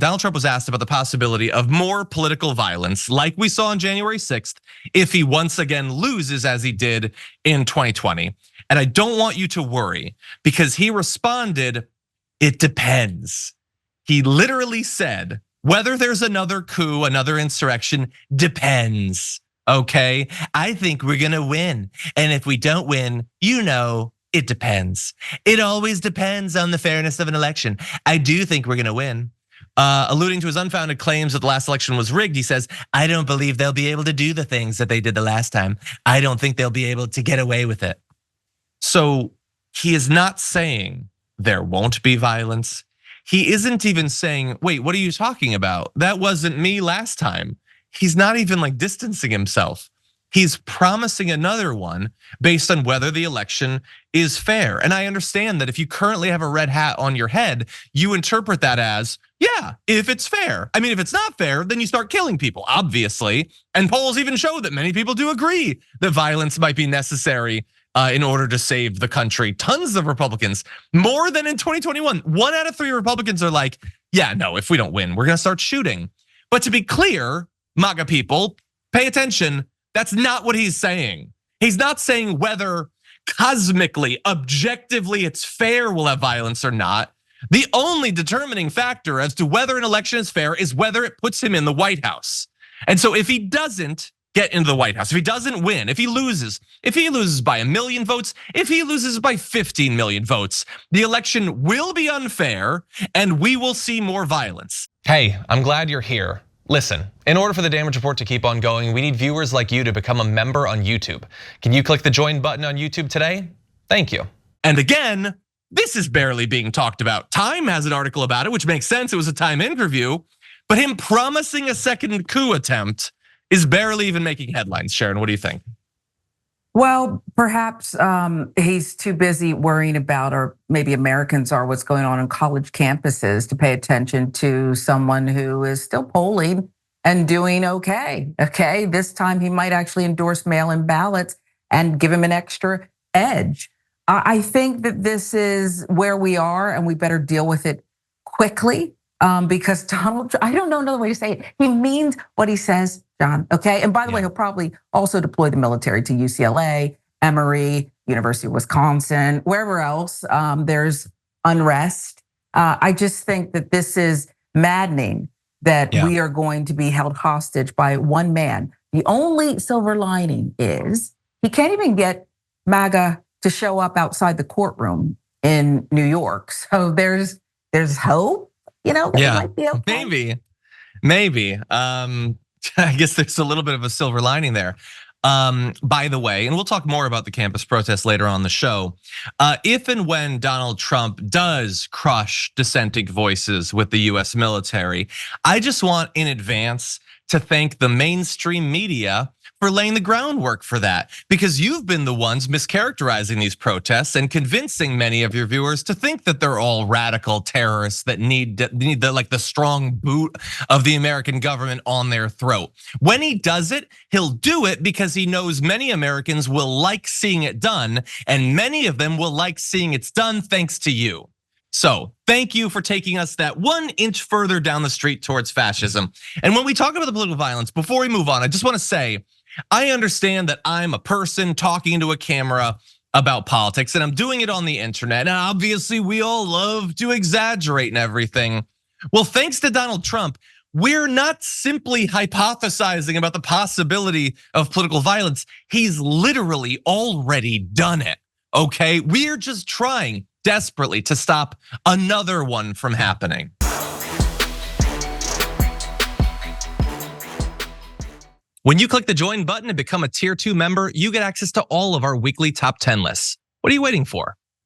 Donald Trump was asked about the possibility of more political violence like we saw on January 6th if he once again loses as he did in 2020. And I don't want you to worry because he responded, it depends. He literally said, whether there's another coup, another insurrection, depends, okay? I think we're gonna win. And if we don't win, it depends. It always depends on the fairness of an election. I do think we're gonna win. Alluding to his unfounded claims that the last election was rigged, he says, I don't believe they'll be able to do the things that they did the last time. I don't think they'll be able to get away with it. So he is not saying there won't be violence. He isn't even saying, wait, what are you talking about? That wasn't me last time. He's not even like distancing himself. He's promising another one based on whether the election is fair. And I understand that if you currently have a red hat on your head, you interpret that as, yeah, if it's fair. I mean, if it's not fair, then you start killing people, obviously. And polls even show that many people do agree that violence might be necessary in order to save the country. Tons of Republicans, more than in 2021. 1 out of 3 Republicans are like, yeah, no, if we don't win, we're gonna start shooting. But to be clear, MAGA people, pay attention. That's not what he's saying. He's not saying whether cosmically, objectively, it's fair we'll have violence or not. The only determining factor as to whether an election is fair is whether it puts him in the White House. And so if he doesn't get into the White House, if he doesn't win, if he loses by 1 million votes, if he loses by 15 million votes, the election will be unfair and we will see more violence. Hey, I'm glad you're here. Listen, in order for the Damage Report to keep on going, we need viewers like you to become a member on YouTube. Can you click the join button on YouTube today? Thank you. And again, this is barely being talked about. Time has an article about it, which makes sense. It was a Time interview, but him promising a second coup attempt is barely even making headlines. Sharon, what do you think? Well, perhaps he's too busy worrying about, or maybe Americans are, what's going on college campuses to pay attention to someone who is still polling and doing okay. Okay, this time he might actually endorse mail-in ballots and give him an extra edge. I think that this is where we are and we better deal with it quickly because Donald, I don't know another way to say it. He means what he says, John, okay? And by the way, he'll probably also deploy the military to UCLA, Emory, University of Wisconsin, wherever else there's unrest. I just think that this is maddening that we are going to be held hostage by one man. The only silver lining is he can't even get MAGA to show up outside the courtroom in New York. So there's hope, that it might be okay. Maybe. I guess there's a little bit of a silver lining there. By the way, and we'll talk more about the campus protests later on the show. If and when Donald Trump does crush dissenting voices with the US military, I just want in advance to thank the mainstream media for laying the groundwork for that, because you've been the ones mischaracterizing these protests and convincing many of your viewers to think that they're all radical terrorists that need the strong boot of the American government on their throat. When he does it, he'll do it because he knows many Americans will like seeing it done, and many of them will like seeing it's done thanks to you. So thank you for taking us that 1 inch further down the street towards fascism. And when we talk about the political violence, before we move on, I just want to say, I understand that I'm a person talking to a camera about politics and I'm doing it on the internet. And obviously we all love to exaggerate and everything. Well, thanks to Donald Trump, we're not simply hypothesizing about the possibility of political violence. He's literally already done it, okay? We're just trying desperately to stop another one from happening. When you click the join button and become a tier 2 member, you get access to all of our weekly top 10 lists. What are you waiting for?